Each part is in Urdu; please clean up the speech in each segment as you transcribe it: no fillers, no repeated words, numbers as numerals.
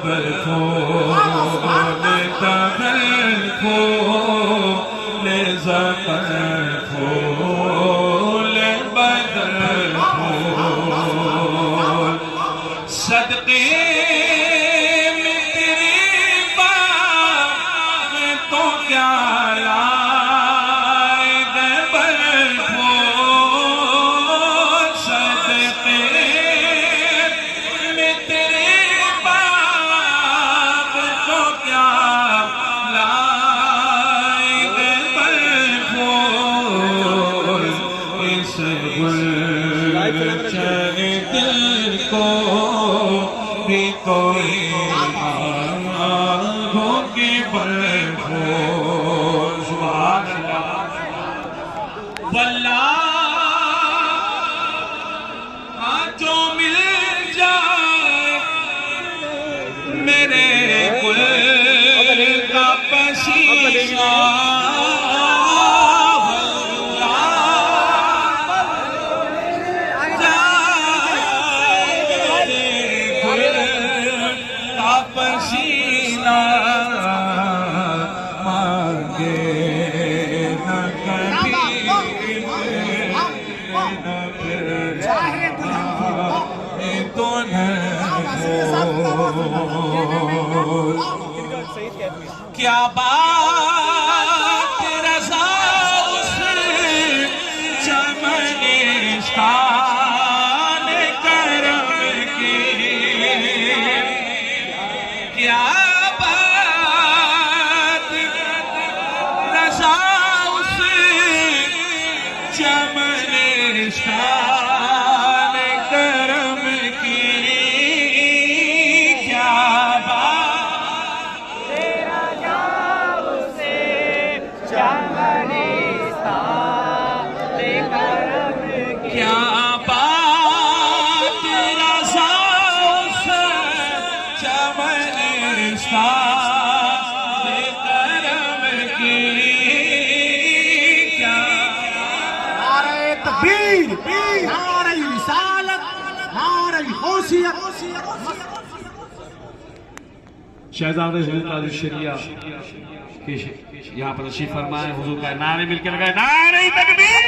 خبر کھول تغل کھول زفر کھول بدر کھول صدقے میں تیرے باغ تو کیا لائے گے بر کھول صدقے میں تیرے باغ تو کیا لائے گے بر کھول اس گلشن دل کو بھی کوئی آنکھوں کے بل کھول سبحان اللہ واللہ جو مل جائے میرے گل کا پسینہ پسینہ مانگے نہ کبھی تو نہ کیا بات رضا اس چمنستان کرم کی کیا بات رضا اس چمنستان کرم کی کیا بات رضا اس چمنستان کرم کی کیا بات رضا اس چمنستان کرم کی کیا نعرہ تکبیر، نعرہ رسالت، نعرہ غوثیت۔ شہزادہ حضور قادر شریعہ کی یہاں پر تشریف فرمائے، حضور کا نعرے مل کے لگائے نعرہ تکبیر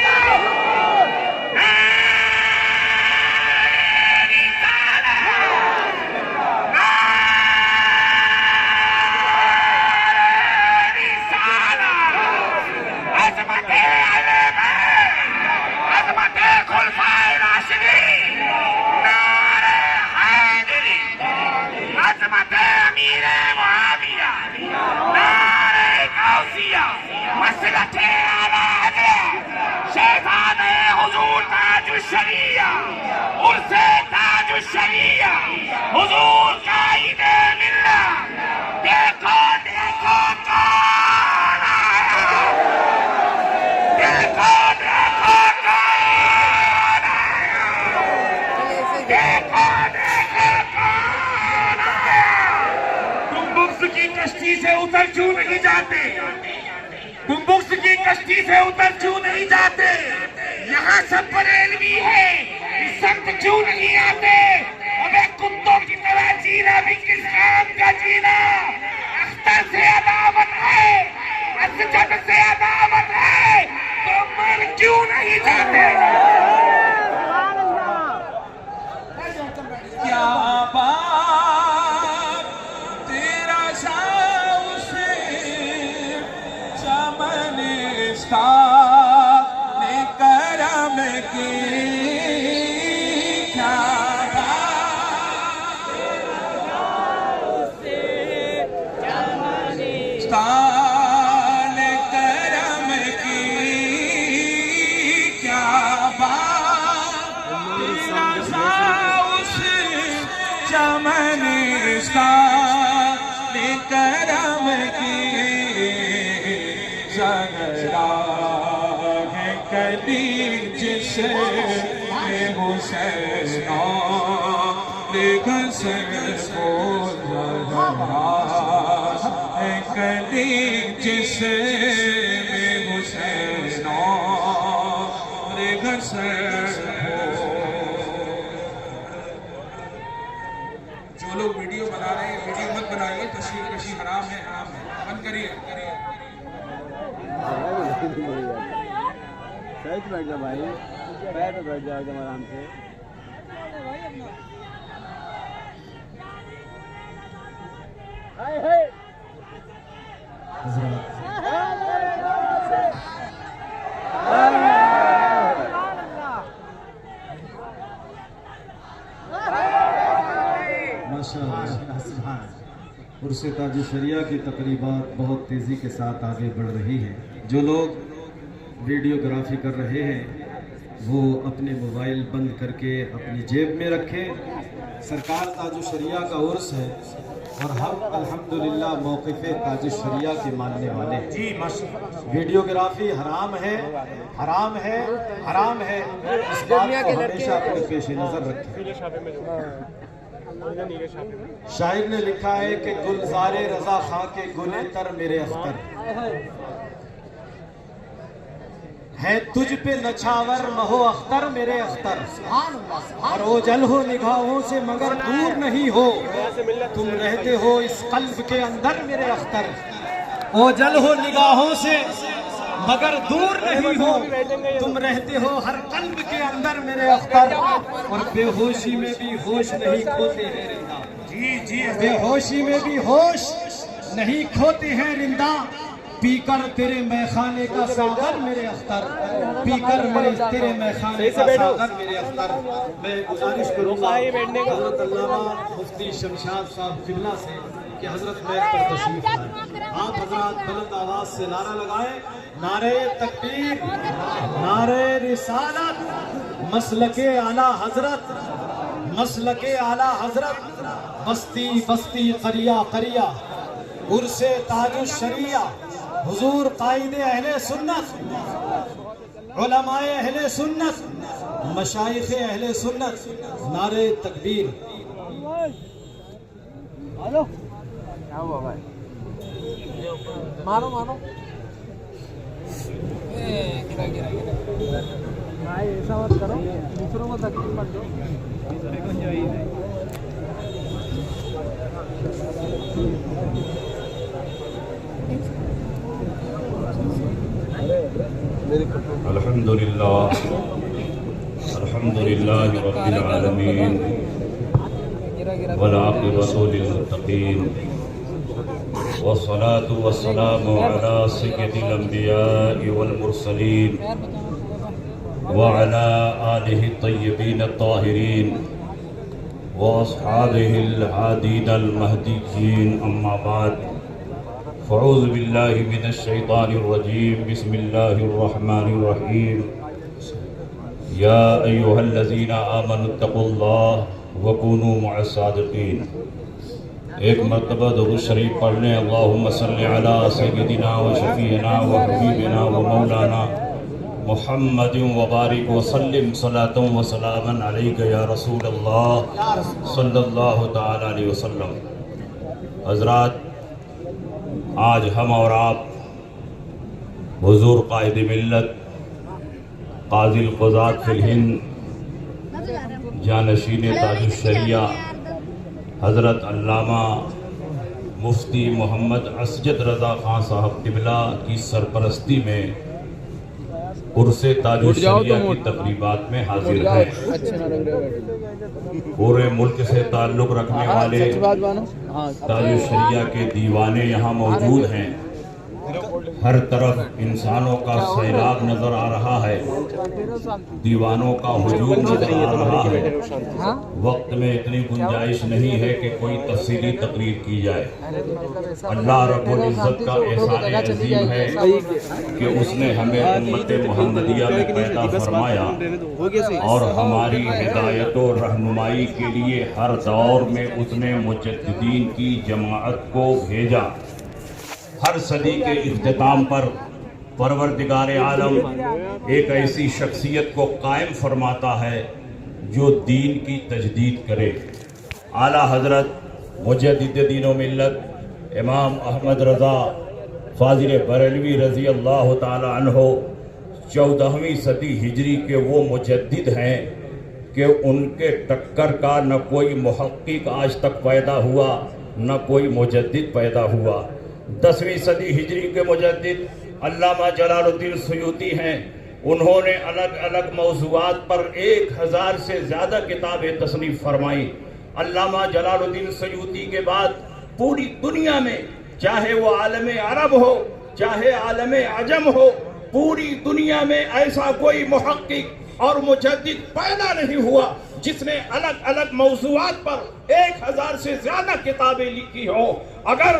شہزادہ حضور تاج الشریعہ عرص تاج الشریعہ حضور قائد ملت دیکھو دیکھو کون آیا دیکھو دیکھو کون آیا دیکھو دیکھو کون آیا تم بغض کی کشتی سے اتر کیوں نہیں جاتے تم بغض کی کشتی سے اتر کیوں نہیں جاتے یہاں سب بریلوی ہے اس سمت کیوں نہیں آتے ابے کتوں کی طرح جینا بھی کس کام کا جینا اختر سے عداوت ہے اسجد سے عداوت ہے تو مر کیوں نہیں جاتے کیا بات تیرا شاہ اسے چمنستان کرم کی کیا بات چمنستان کرم کی کیا بات تیرا شاہ اسے چمنستان کرم کی زغرا ہے کلی جس میں حسین گھسن کو زغرا ہے کلی جس میں حسین گھسن کو جو لوگ ویڈیو بنا رہے ہیں، ویڈیو مت بنائیے، تصویر کشی حرام ہے، بند کریے۔ بیٹھ جا بھائی، پیر پہ بیٹھ جاؤ تم آرام سے۔ عرس تاج شریعہ کی تقریبات بہت تیزی کے ساتھ آگے بڑھ رہی ہیں۔ جو لوگ ویڈیوگرافی کر رہے ہیں وہ اپنے موبائل بند کر کے اپنی جیب میں رکھیں۔ سرکار تاج شریعہ کا عرس ہے اور ہم الحمدللہ موقف تاج شریعہ کے ماننے والے ہیں۔ ویڈیوگرافی حرام ہے، حرام ہے، حرام ہے، اس بات کو ہمیشہ اپنے پیش نظر رکھیں۔ شاعر نے لکھا ہے کہ گلزار رضا خاں کے گلے تر میرے اختر ہے، تجھ پہ نچھاور مہو اختر میرے اختر، اور اوجل ہو نگاہوں سے مگر دور نہیں ہو، تم رہتے ہو اس قلب کے اندر میرے اختر، اوجل ہو نگاہوں سے مگر دور نہیں ہو، تم رہتے ہو ہر قلب کے اندر میرے اختر، اور بے ہوشی میں بھی ہوش نہیں کھوتے ہیں رندہ، بے ہوشی میں بھی ہوش نہیں کھوتے ہیں رندہ، پی کر تیرے میخانے کا ساغر میرے اختر، پی کر تیرے میخانے کا ساغر میرے اختر۔ میں گزارش کروں گا حضرت علامہ مفتی شمشاد صاحب قبلہ سے کہ حضرت میں پر تشریف لائیں، آپ حضرات بلند آواز سے نعرہ لگائیں، نعرہ تکبیر، نعرہ رسالت، مسلک اعلیٰ حضرت، مسلک اعلیٰ حضرت، بستی بستی قریہ قریہ، عرس تاج الشریعہ، حضور قائد اہل سنت، علماء اہل سنت، مشائخ اہل سنت، نعرہ تکبیر۔ مارو مارو ایسا مت کرو، دوسروں کو تکلیف مت دو۔ الحمدللہ رب العالمین والعاقبۃ للمتقین والصلاة والسلام على سید الانبیاء والمرسلین وعلى آلہ الطیبین الطاہرین واصحابہ الہادین المہدیین، اما بعد، فاعوذ باللہ من الشیطان الرجیم، بسم اللہ الرحمن الرحیم، یا ایہا الذین آمنوا اتقوا اللہ وکونوا مع الصادقین۔ ایک مرتبہ درود شریف پڑھ لیں، اللہم صلی علی سیدنا و شفیعنا و حبیبنا و مولانا محمد وبارک وسلم صلاۃ و سلاما علیک یا رسول اللہ صلی اللہ تعالی علیہ وسلم۔ حضرات، آج ہم اور آپ حضور قائد ملت، قاضی القضات فی الہند، جانشین تاج الشریعہ حضرت علامہ مفتی محمد اسجد رضا خان صاحب قبلہ کی سرپرستی میں عرس تاج الشریعہ کی تقریبات میں حاضر ہیں۔ پورے ملک سے تعلق رکھنے والے تاج الشریعہ کے دیوانے یہاں موجود ہیں۔ ہر طرف انسانوں کا سیلاب نظر آ رہا ہے، دیوانوں کا ہجوم نظر آ رہا ہے۔ وقت میں اتنی گنجائش نہیں ہے کہ کوئی تفصیلی تقریر کی جائے۔ اللہ رب العزت کا احسان عظیم ہے کہ اس نے ہمیں امت محمدیہ میں پیدا فرمایا اور ہماری ہدایت و رہنمائی کے لیے ہر دور میں اس نے مجددین کی جماعت کو بھیجا۔ ہر صدی کے اختتام پر پروردگار عالم ایک ایسی شخصیت کو قائم فرماتا ہے جو دین کی تجدید کرے۔ اعلیٰ حضرت مجدد دین و ملت امام احمد رضا فاضل بریلوی رضی اللہ تعالی عنہ 14ویں صدی ہجری کے وہ مجدد ہیں کہ ان کے ٹکر کا نہ کوئی محقق آج تک پیدا ہوا نہ کوئی مجدد پیدا ہوا۔ 10ویں صدی ہجری کے مجدد علامہ جلال الدین سیوطی ہیں، انہوں نے الگ الگ موضوعات پر 1000 سے زیادہ کتابیں تصنیف فرمائیں۔ علامہ جلال الدین سیوطی کے بعد پوری دنیا میں چاہے وہ عالم عرب ہو چاہے عالم عجم ہو، پوری دنیا میں ایسا کوئی محقق اور مجدد پیدا نہیں ہوا جس نے الگ الگ موضوعات پر 1000 سے زیادہ کتابیں لکھی ہوں۔ اگر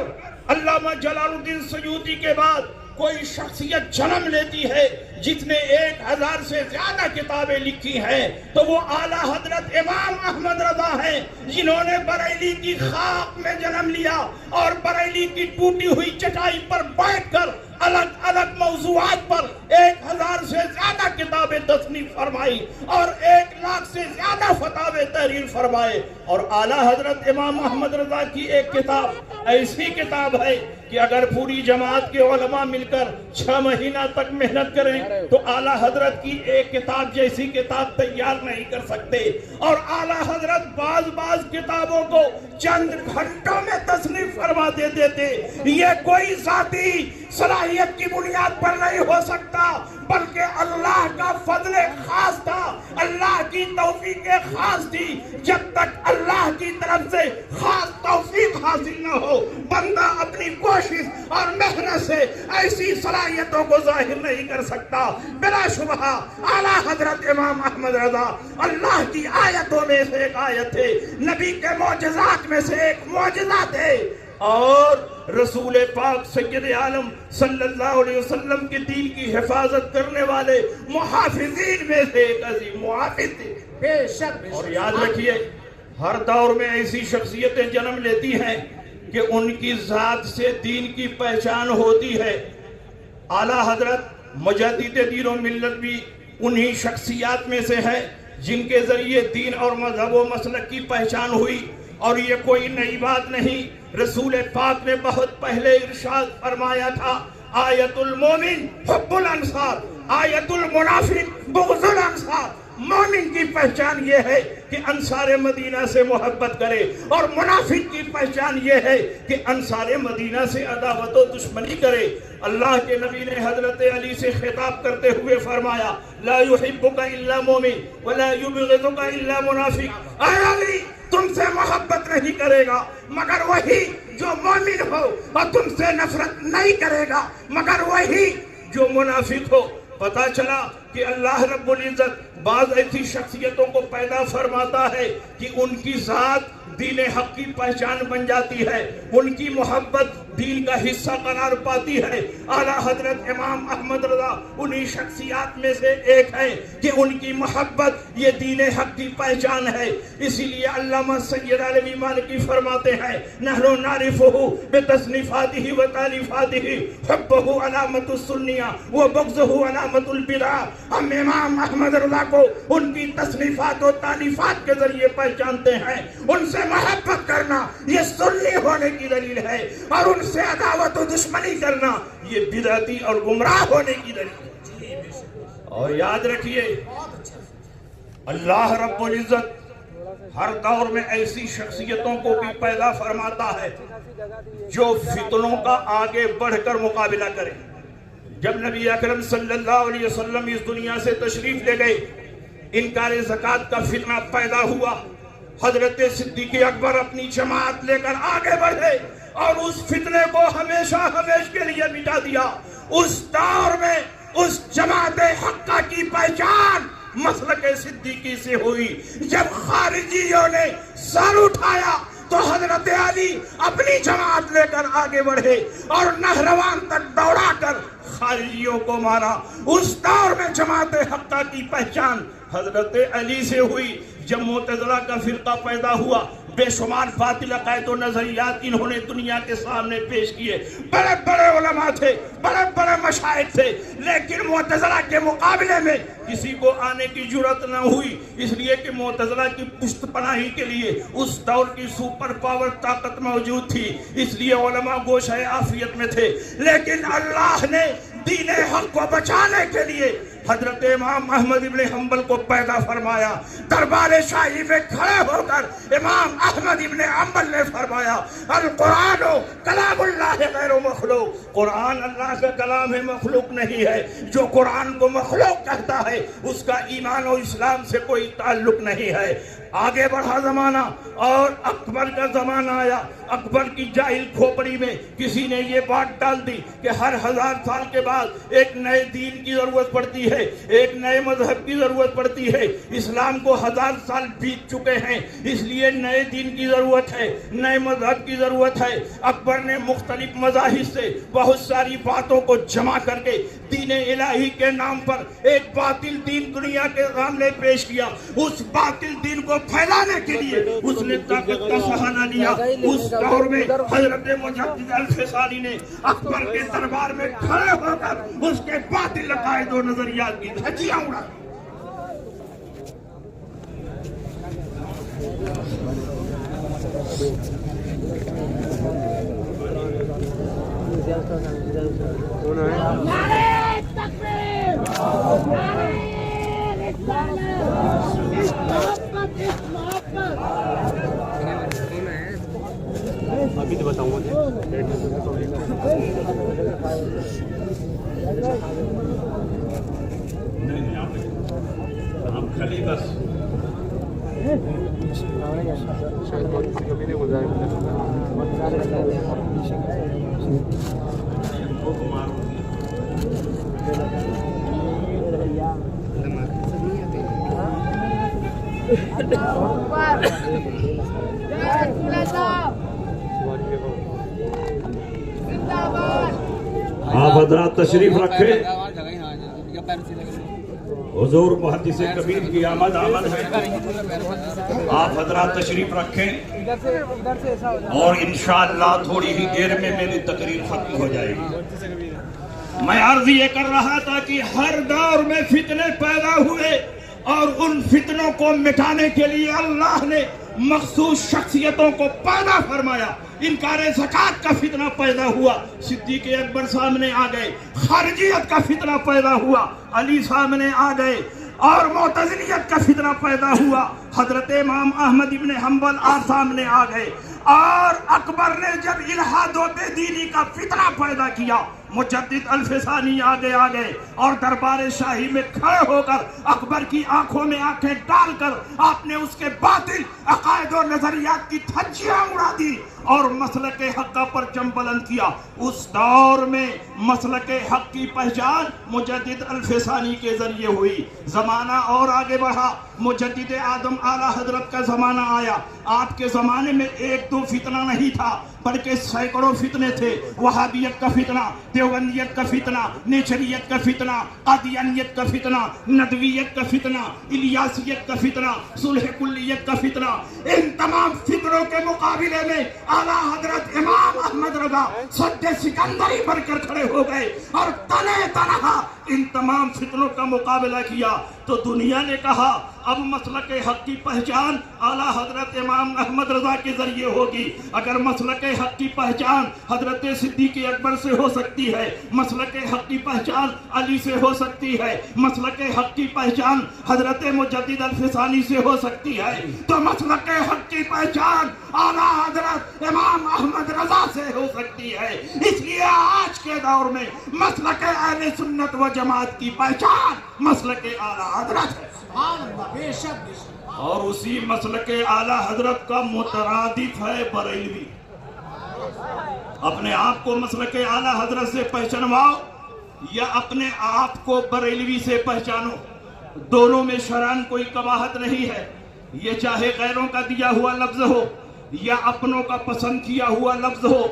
علامہ جلال الدین سیوطی کے بعد کوئی شخصیت جنم لیتی ہے جس نے 1000 سے زیادہ کتابیں لکھی ہیں تو وہ اعلیٰ حضرت امام احمد رضا ہیں، جنہوں نے بریلی کی خاک میں جنم لیا اور بریلی کی ٹوٹی ہوئی چٹائی پر بیٹھ کر الگ الگ موضوعات پر 1000 سے زیادہ کتابیں تصنیف فرمائی اور 1,00,000 سے زیادہ فتاوے تحریر فرمائے۔ اور اعلیٰ حضرت امام احمد رضا کی ایک کتاب ایسی کتاب ہے کہ اگر پوری جماعت کے علماء مل کر 6 مہینہ تک محنت کریں تو اعلیٰ حضرت کی ایک کتاب جیسی کتاب تیار نہیں کر سکتے، اور اعلیٰ حضرت بعض کتابوں کو چند گھنٹوں میں تصنیف فرما دیتے۔ یہ کوئی ذاتی صلاحیت کی بنیاد پر نہیں ہو سکتا، بلکہ اللہ کا فضل خاص تھا، اللہ کی توفیق خاص تھی۔ جب تک اللہ کی طرف سے خاص توفیق حاصل نہ ہو، بندہ اپنی کوشش اور محنت سے ایسی صلاحیتوں کو ظاہر نہیں کر سکتا۔ بلا شبہ اعلیٰ حضرت امام احمد رضا اللہ کی آیتوں میں سے ایک آیت ہے، نبی کے معجزات میں سے ایک معجزہ تھے، اور رسول پاک سید عالم صلی اللہ علیہ وسلم کے دین کی حفاظت کرنے والے محافظین میں سے ایک عظیم محافظ تھے۔ بے شک اور یاد رکھیے، ہر دور میں ایسی شخصیتیں جنم لیتی ہیں کہ ان کی ذات سے دین کی پہچان ہوتی ہے۔ اعلیٰ حضرت مجدد دین و ملت بھی انہی شخصیات میں سے ہے جن کے ذریعے دین اور مذہب و مسلک کی پہچان ہوئی، اور یہ کوئی نئی بات نہیں۔ رسول پاک نے بہت پہلے ارشاد فرمایا تھا، آیت المومن حب الانصار، آیت المنافق بغض الانصار۔ مومن کی پہچان یہ ہے کہ انصار مدینہ سے محبت کرے، اور منافق کی پہچان یہ ہے کہ انصار مدینہ سے عداوت و دشمنی کرے۔ اللہ کے نبی نے حضرت علی سے خطاب کرتے ہوئے فرمایا، لا يحبک الا مومن ولا یبغضک الا منافق۔ اے علی، تم سے محبت نہیں کرے گا مگر وہی جو مومن ہو، اور تم سے نفرت نہیں کرے گا مگر وہی جو منافق ہو۔ پتہ چلا کہ اللہ رب العزت بعض ایسی شخصیتوں کو پیدا فرماتا ہے کہ ان کی ذات دین حق کی پہچان بن جاتی ہے، ان کی محبت دین کا حصہ قرار پاتی ہے۔ اعلیٰ حضرت امام احمد رضا انہی شخصیات میں سے ایک ہے کہ ان کی محبت یہ دین حق کی پہچان ہے۔ اسی لیے علامہ سید عالمی مالکی فرماتے ہیں، نحن نعرفہ بتصنیفاتہ و تالیفاتہ، حبہ علامت السنیہ و بغضہ علامت البدع۔ ہم امام احمد رضا کو ان کی تصنیفات و تالیفات کے ذریعے پہچانتے ہیں۔ ان سے محبت کرنا یہ سنی ہونے کی دلیل ہے، اور ان سے عداوت و دشمنی کرنا یہ بدعتی اور گمراہ ہونے کی دلیل ہے۔ اور یاد رکھیے، اللہ رب العزت ہر دور میں ایسی شخصیتوں کو بھی پیدا فرماتا ہے جو فتنوں کا آگے بڑھ کر مقابلہ کرے۔ جب نبی اکرم صلی اللہ علیہ وسلم اس دنیا سے تشریف لے گئے، انکار زکوٰۃ کا فتنہ پیدا ہوا۔ حضرت صدیق اکبر اپنی جماعت لے کر آگے بڑھے اور اس فتنے کو ہمیشہ کے لیے مٹا دیا۔ اس دور میں اس جماعت حقہ کی پہچان مسلک صدیقی سے ہوئی۔ جب خارجیوں نے سر اٹھایا تو حضرت علی اپنی جماعت لے کر آگے بڑھے اور نہروان تک دوڑا کر خارجیوں کو مارا۔ اس دور میں جماعت حقہ کی پہچان حضرت علی سے ہوئی۔ جب معتزلہ کا فرقہ پیدا ہوا، بے شمار باطل عقائد و نظریات انہوں نے دنیا کے سامنے پیش کیے۔ بڑے بڑے علماء تھے، بڑے بڑے مشائخ تھے، لیکن معتزلہ کے مقابلے میں کسی کو آنے کی جرات نہ ہوئی، اس لیے کہ معتزلہ کی پشت پناہی کے لیے اس دور کی سپر پاور طاقت موجود تھی، اس لیے علماء گوشۂ عافیت میں تھے۔ لیکن اللہ نے دین حق کو بچانے کے لیے حضرت امام احمد ابن حنبل کو پیدا فرمایا. دربار شاہی میں کھڑے ہو کر امام احمد ابن حنبل نے فرمایا القرآن کلام اللہ غیر مخلوق. قرآن اللہ کا کلام ہے، مخلوق نہیں ہے. جو قرآن کو مخلوق کہتا ہے اس کا ایمان و اسلام سے کوئی تعلق نہیں ہے. آگے بڑھا زمانہ اور اکبر کا زمانہ آیا. اکبر کی جاہل کھوپڑی میں کسی نے یہ بات ڈال دی کہ ہر 1000 سال کے بعد ایک نئے دین کی ضرورت پڑتی ہے، ایک نئے مذہب کی ضرورت پڑتی ہے. اسلام کو 1000 سال بیت چکے ہیں، اس لیے نئے دین کی ضرورت ہے، نئے مذہب کی ضرورت ہے. اکبر نے مختلف مذاہب سے بہت ساری باتوں کو جمع کر کے دین الہی کے نام پر ایک باطل دین دنیا کے سامنے پیش کیا. اس باطل دین کو پھیلانے کے لیے اس نے طاقت کا سہارا لیا. اس دور میں حضرت مجدد الفسانی نے اکبر کے دربار میں کھڑے ہو کر اس کے باطل عقائد و نظریات کی دھجیاں اڑا. ابھی تو بتاؤں ہم خالی بس آپ حضرات تشریف رکھے. حضور محدث کبیر کی آمد ہے. آپ حضرات تشریف رکھیں اور انشاءاللہ تھوڑی ہی دیر میں میری تقریر ختم ہو جائے گی. میں عرض یہ کر رہا تھا کہ ہر دور میں فتنے پیدا ہوئے اور ان فتنوں کو مٹانے کے لیے اللہ نے مخصوص شخصیتوں کو پیدا فرمایا. انکار زکوٰۃ کا فتنہ پیدا ہوا، صدیق اکبر سامنے آ گئے. خارجیت کا فتنہ پیدا ہوا، علی سامنے آ گئے. اور معتزلیت کا فتنہ پیدا ہوا، حضرت امام احمد ابن حنبل سامنے آ گئے. اور اکبر نے جب الحاد و بے دینی کا فتنہ پیدا کیا، مجدد الفسانی آگے آ گئے اور دربار شاہی میں کھڑے ہو کر اکبر کی آنکھوں میں آنکھیں ڈال کر آپ نے اس کے باطل عقائد و نظریات کی دھجیاں اڑا دی اور مسلک حق کا پرچم بلند کیا. اس دور میں مسلک حق کی پہچان مجدد الفسانی کے ذریعے ہوئی. زمانہ اور آگے بڑھا، مجدد اعظم اعلیٰ حضرت کا زمانہ آیا. آپ کے زمانے میں ایک دو فتنہ نہیں تھا بلکہ سینکڑوں فتنے تھے. وہابیت کا فتنہ، دیوبندیت کا فتنہ، نیچریت کا فتنہ، قادیانیت کا فتنہ، ندویت کا فتنہ، الیاسیت کا فتنہ، صلح کلیت کا فتنہ. ان تمام فتنوں کے مقابلے میں اعلیٰ حضرت امام احمد رضا سد سکندری بن کر کھڑے ہو گئے اور تنے تنہا ان تمام فتنوں کا مقابلہ کیا. تو دنیا نے کہا اب مسلک حق کی پہچان اعلیٰ حضرت امام احمد رضا کے ذریعے ہوگی. اگر مسلک حق کی پہچان حضرت صدیق اکبر سے ہو سکتی ہے، مسلک حق کی پہچان علی سے ہو سکتی ہے، مسلک حق کی پہچان حضرت مجدد الفسانی سے ہو سکتی ہے، تو مسلک حق کی پہچان اعلیٰ حضرت امام احمد رضا سے ہو سکتی ہے. اس لیے آج کے دور میں مسلک اہل سنت و جماعت کی پہچان مسلک اعلیٰ حضرت ہے. اور اسی مسلک اعلیٰ حضرت کا مترادف ہے بریلوی. اپنے آپ کو مسلک اعلیٰ حضرت سے پہچانواؤ یا اپنے آپ کو بریلوی سے پہچانو، دونوں میں شرعاً کوئی قباحت نہیں ہے. یہ چاہے غیروں کا دیا ہوا لفظ ہو یا اپنوں کا پسند کیا ہوا لفظ ہو.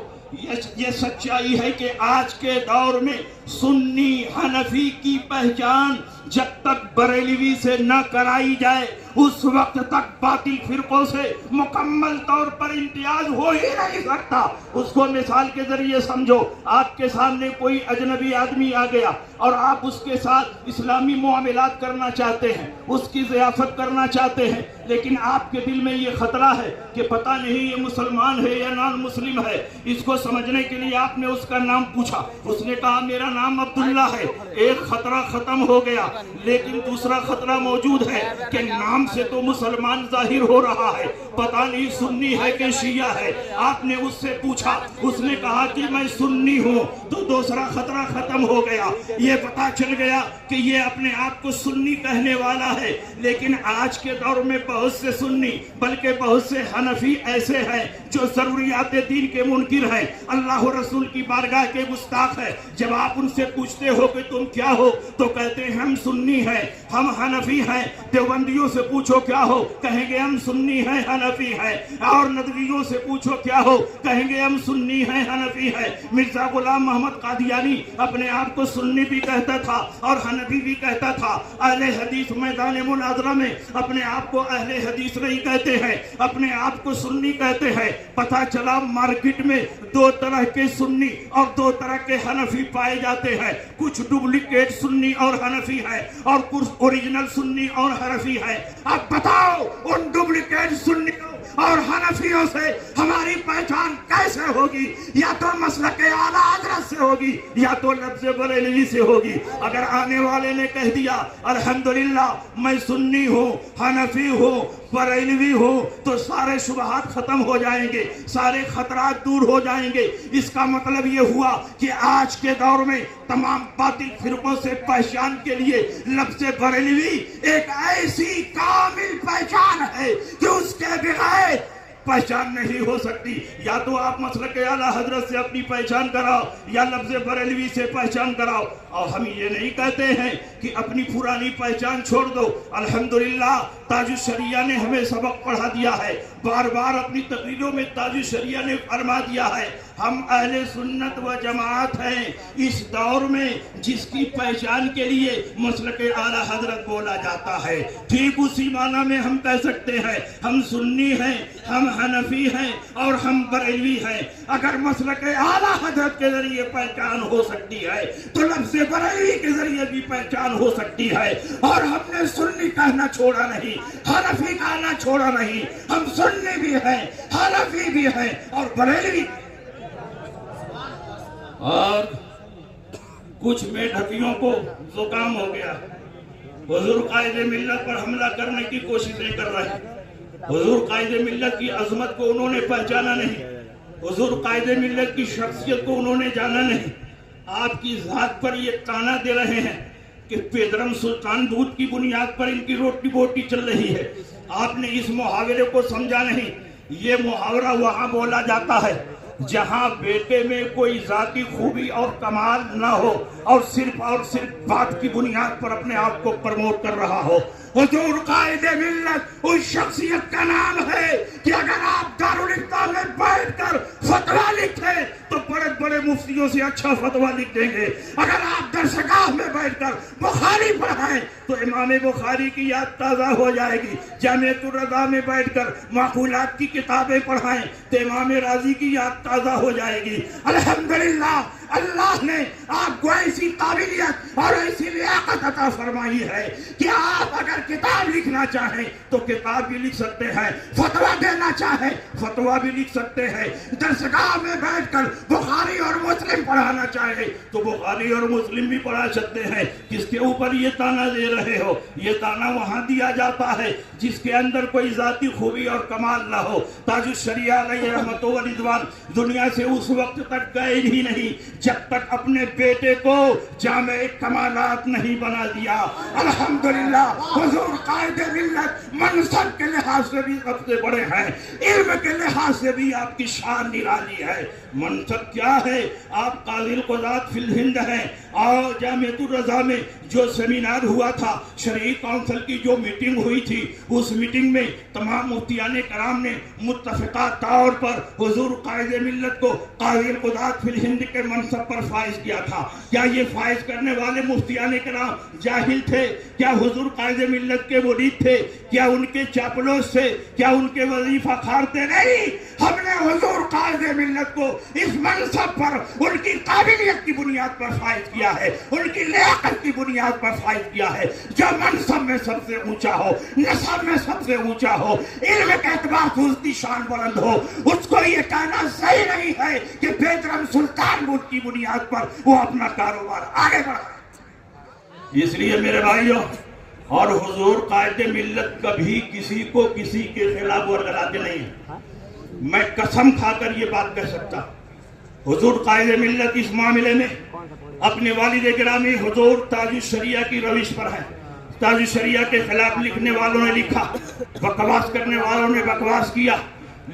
یہ سچائی ہے کہ آج کے دور میں سنی حنفی کی پہچان جب تک بریلوی سے نہ کرائی جائے اس وقت تک باطل فرقوں سے مکمل طور پر امتیاز ہو ہی نہیں سکتا. اس کو مثال کے ذریعے سمجھو. آپ کے سامنے کوئی اجنبی آدمی آ گیا اور آپ اس کے ساتھ اسلامی معاملات کرنا چاہتے ہیں، اس کی ضیافت کرنا چاہتے ہیں، لیکن آپ کے دل میں یہ خطرہ ہے کہ پتہ نہیں یہ مسلمان ہے یا نان مسلم ہے. اس کو سمجھنے کے لیے آپ نے اس کا نام پوچھا. اس نے کہا میرا نام عبداللہ ہے. ایک خطرہ ختم ہو گیا. لیکن دوسرا خطرہ موجود ہے کہ نام سے تو مسلمان ظاہر ہو رہا ہے، پتہ نہیں سنی ہے کہ شیعہ ہے۔ آپ نے اس سے پوچھا، اس نے کہا کہ میں سنی ہوں، تو دوسرا خطرہ ختم ہو گیا۔ یہ پتہ چل گیا کہ یہ اپنے آپ کو سنی کہنے والا ہے، لیکن آج کے دور میں بہت سے سنی بلکہ بہت سے حنفی ایسے ہیں جو ضروریات دین کے منکر ہیں، اللہ و رسول کی بارگاہ کے گستاخ ہے۔ جب آپ ان سے پوچھتے ہو کہ تم کیا ہو تو کہتے ہیں ہم سنی ہیں، ہم حنفی ہیں۔ دیوبندیوں سے پوچھو کیا ہو، کہیں گے ہم سنی ہیں حنفی ہیں۔ اور ندویوں سے پوچھو کیا ہو، کہیں گے ہم سنی ہیں حنفی ہیں۔ مرزا غلام محمد قادیانی اپنے آپ کو سنی بھی کہتا تھا اور حنفی بھی کہتا تھا۔ اہل حدیث میدان مناظرہ میں اپنے آپ کو اہل حدیث نہیں کہتے ہیں، اپنے آپ کو سنی کہتے ہیں۔ پتہ چلا مارکیٹ میں دو طرح کے سنی اور دو طرح کے حنفی پائے جاتے ہیں، کچھ ڈپلیکیٹ سنی اور حنفی ہے اور کچھ اوریجنل سنی اور حنفی ہے۔ اب بتاؤ ان ڈپلیکیٹ سنیوں اور حنفیوں سے ہماری پہچان کیسے ہوگی؟ یا تو مسلک اعلیٰ حضرت سے ہوگی یا تو لفظ بریلوی سے ہوگی۔ اگر آنے والے نے کہہ دیا الحمدللہ میں سنی ہوں، حنفی ہوں، بریلوی ہوں، تو سارے شبہات ختم ہو جائیں گے، سارے خطرات دور ہو جائیں گے۔ اس کا مطلب یہ ہوا کہ آج کے دور میں تمام باطل فرقوں سے پہچان کے لیے لفظ بریلوی ایک ایسی کامل پہچان ہے کہ اس کے بغیر پہچان نہیں ہو سکتی۔ یا تو آپ مسلک اعلیٰ حضرت سے اپنی پہچان کراؤ یا لفظ بریلوی سے پہچان کراؤ۔ اور ہم یہ نہیں کہتے ہیں کہ اپنی پرانی پہچان چھوڑ دو۔ الحمدللہ تاج الشریعہ نے ہمیں سبق پڑھا دیا ہے، بار بار اپنی تقریروں میں تاج الشریعہ نے فرما دیا ہے ہم اہل سنت و جماعت ہیں اس دور میں جس کی پہچان کے لیے مسلک اعلیٰ حضرت بولا جاتا ہے۔ ٹھیک اسی معنی میں ہم کہہ سکتے ہیں ہم سنی ہیں، ہم حنفی ہیں اور ہم بریلوی ہیں۔ اگر مسلک اعلیٰ حضرت کے ذریعے پہچان ہو سکتی ہے تو لفظ بریلوی کے ذریعے بھی پہچان ہو سکتی ہے۔ اور ہم نے سنی کہنا چھوڑا نہیں، حنفی کہنا چھوڑا نہیں، ہم سنی بھی ہیں، حنفی بھی ہیں اور بریلوی۔ اور کچھ میڈھکیوں کو زکام ہو گیا، حضور قائد ملت پر حملہ کرنے کی کوششیں کر رہے ہیں۔ حضور قائد ملت کی عظمت کو انہوں نے پہچانا نہیں، حضور قائد ملت کی شخصیت کو انہوں نے جانا نہیں۔ آپ کی ذات پر یہ تانا دے رہے ہیں کہ پیدرم سلطان دودھ کی بنیاد پر ان کی روٹی بوٹی چل رہی ہے۔ آپ نے اس محاورے کو سمجھا نہیں۔ یہ محاورہ وہاں بولا جاتا ہے جہاں بیٹے میں کوئی ذاتی خوبی اور کمال نہ ہو اور صرف بات کی بنیاد پر اپنے آپ کو پرموٹ کر رہا ہو۔ حضور قائد ملت اس شخصیت کا نام ہے کہ اگر آپ دارالفتاح میں بیٹھ کر فتویٰ لکھیں تو بڑے بڑے مفتیوں سے اچھا فتویٰ لکھ دیں گے۔ اگر آپ درسگاہ میں بیٹھ کر بخاری پڑھائیں تو امام بخاری کی یاد تازہ ہو جائے گی۔ جامعۃ الرضا میں بیٹھ کر معقولات کی کتابیں پڑھائیں تو امام رازی کی یاد تازہ ہو جائے گی۔ الحمدللہ اللہ نے آپ کو ایسی قابلیت اور ایسی لیاقت عطا فرمائی ہے کہ آپ اگر کتاب لکھنا چاہیں تو کتاب بھی لکھ سکتے ہیں، فتویٰ دینا چاہیں فتویٰ بھی لکھ سکتے ہیں، درسگاہ میں بیٹھ کر بخاری اور مسلم پڑھانا چاہیں تو بخاری اور مسلم بھی پڑھا سکتے ہیں۔ کس کے اوپر یہ تانا دے رہے ہو؟ یہ تانا وہاں دیا جاتا ہے جس کے اندر کوئی ذاتی خوبی اور کمال نہ ہو۔ تاج الشریعہ علیہ رحمت و رضوان دنیا سے اس وقت تک گئے ہی نہیں جب تک اپنے بیٹے کو جامع کمالات نہیں بنا دیا۔ الحمدللہ حضور قائد ملت منصب کے لحاظ سے بھی سب سے بڑے ہیں، علم کے لحاظ سے بھی آپ کی شان نرالی ہے۔ منصب کیا ہے؟ آپ قاضی القضات فی الہند ہیں۔ اور جامعۃ الرضا میں جو سیمینار ہوا تھا، شرعی کونسل کی جو میٹنگ ہوئی تھی، اس میٹنگ میں تمام مفتیان کرام نے متفقہ طور پر حضور قائد ملت کو قاضی القضات فی الہند کے منصب پر فائز کیا تھا۔ کیا یہ فائز کرنے والے مفتیان کرام جاہل تھے؟ کیا حضور قائد ملت کے مرید تھے؟ کیا ان کے چاپلوس تھے؟ کیا ان کے وظیفہ خوار تھے؟ نہیں، ہم نے حضور قائد ملت کو اس منصب پر ان کی قابلیت کی بنیاد پر فائز کیا ہے، ان کی لیاقت کی بنیاد پر فائز کیا ہے۔ جو منصب میں سب سے اونچا ہو، نسب میں سب سے اونچا ہو، علم کے اعتبار سے اس کی شان بلند ہو، اس کو یہ کہنا صحیح نہیں ہے کہ بیدرم سلطان دودھ کی بنیاد پر وہ اپنا کاروبار آگے بڑھائے۔ اس لیے میرے بھائیوں اور حضور قائد ملت کبھی کسی کو کسی کے خلاف ورگلاتے نہیں ہیں. میں قسم کھا کر یہ بات کہہ سکتا حضور قائد ملت اس معاملے میں اپنے والد گرامی حضور تاج الشریعہ کی روش پر ہے. تاج الشریعہ کے خلاف لکھنے والوں نے لکھا, بکواس کرنے والوں نے بکواس کیا,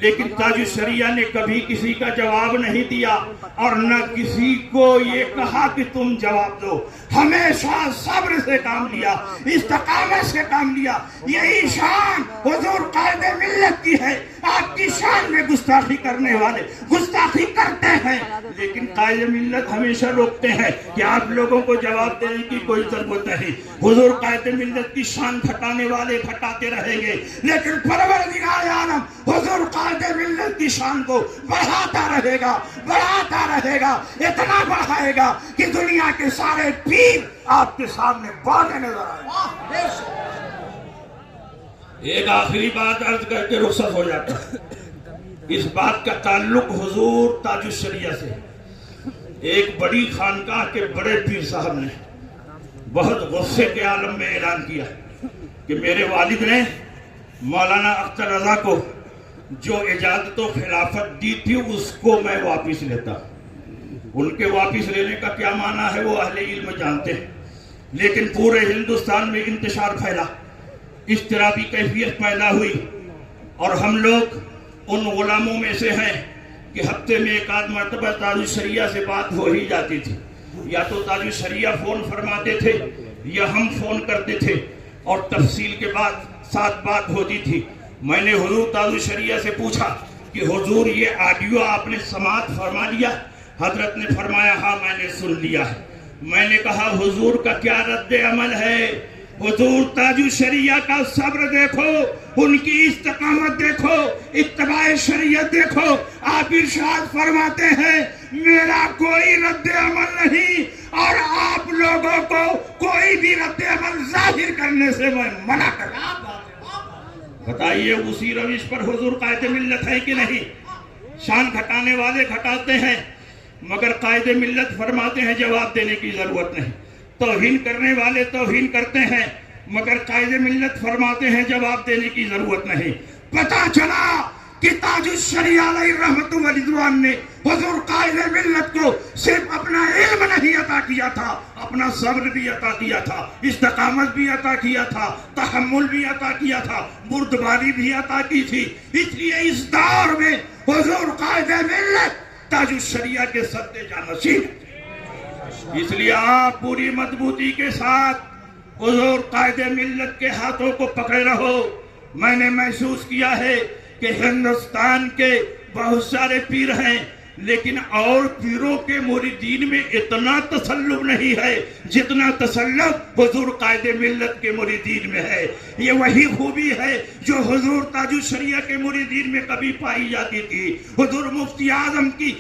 لیکن تاج الشریعہ نے کبھی کسی کا جواب نہیں دیا اور نہ کسی کو یہ کہا کہ تم جواب دو. ہمیشہ صبر سے کام لیا, استقامت سے کام لیا. یہی شان حضور قائد ملت کی ہے. آپ کی شان میں گستاخی کرنے والے گستاخی کرتے ہیں, لیکن قائد ملت ہمیشہ روکتے ہیں کہ آپ لوگوں کو جواب دینے کی کوئی ضرورت نہیں. حضور قائد ملت کی شان گھٹانے والے گھٹاتے رہیں گے, لیکن پروردگار عالم حضور قائد ملت کی شان کو بڑھاتا رہے گا, بڑھاتا رہے گا, اتنا بڑھائے گا کہ دنیا کے سارے پیر آپ کے سامنے باندھے نظر آئے. ایک آخری بات عرض کر کے رخصت ہو جاتا ہے. اس بات کا تعلق حضور تاج الشریعہ سے. ایک بڑی خانقاہ کے بڑے پیر صاحب نے بہت غصے کے عالم میں اعلان کیا کہ میرے والد نے مولانا اختر رضا کو جو اجازت و خلافت دی تھی اس کو میں واپس لیتا. ان کے واپس لینے کا کیا معنی ہے وہ اہل علم جانتے ہیں, لیکن پورے ہندوستان میں انتشار پھیلا, اضطرابی کیفیت پیدا ہوئی, اور ہم لوگ ان غلاموں میں سے ہیں کہ ہفتے میں ایک آدھ مرتبہ تاج الشریعہ سے بات ہو ہی جاتی تھی. یا تو تاج الشریعہ فون فرماتے تھے یا ہم فون کرتے تھے, اور تفصیل کے بعد ساتھ بات ہوتی تھی. میں نے حضور تاج الشریعہ سے پوچھا کہ حضور یہ آڈیو آپ نے سماعت فرما لیا؟ حضرت نے فرمایا ہاں میں نے سن لیا ہے. میں نے کہا حضور کا کیا رد عمل ہے؟ حضور تاج الشریعہ کا صبر دیکھو, ان کی استقامت دیکھو, اتباع شریعت دیکھو. آپ ارشاد فرماتے ہیں میرا کوئی رد عمل نہیں, اور آپ لوگوں کو کوئی بھی رد عمل ظاہر کرنے سے میں منع کرتا. بتائیے اسی روش پر حضور قائد ملت ہے کہ نہیں؟ شان گھٹانے والے گھٹاتے ہیں, مگر قائد ملت فرماتے ہیں جواب دینے کی ضرورت نہیں. توہین کرنے والے توہین کرتے ہیں, مگر قائد ملت فرماتے ہیں جواب دینے کی ضرورت نہیں. پتہ چلا کہ تاج الشریعہ علیہ رحمت و رضوان نے حضور قائد ملت کو صرف اپنا علم نہیں عطا کیا تھا, اپنا صبر بھی عطا کیا تھا, استقامت بھی عطا کیا تھا, تحمل بھی عطا کیا تھا, بردباری بھی عطا کی تھی. اس لیے اس دور میں حضور قائد ملت تاج الشریعہ کے صدر جانشین. اس لیے آپ پوری مضبوطی کے ساتھ حضور قائد ملت کے ہاتھوں کو پکڑے رہو. میں نے محسوس کیا ہے کہ ہندوستان کے بہت سارے پیر ہیں, لیکن اور پیروں کے مریدین میں اتنا تسلط نہیں ہے جتنا تسلط حضور قائد ملت کے مریدین میں ہے. یہ وہی خوبی ہے جو حضور تاج الشریعہ کے مریدین میں کبھی پائی جاتی تھی, حضور مفتی اعظم کے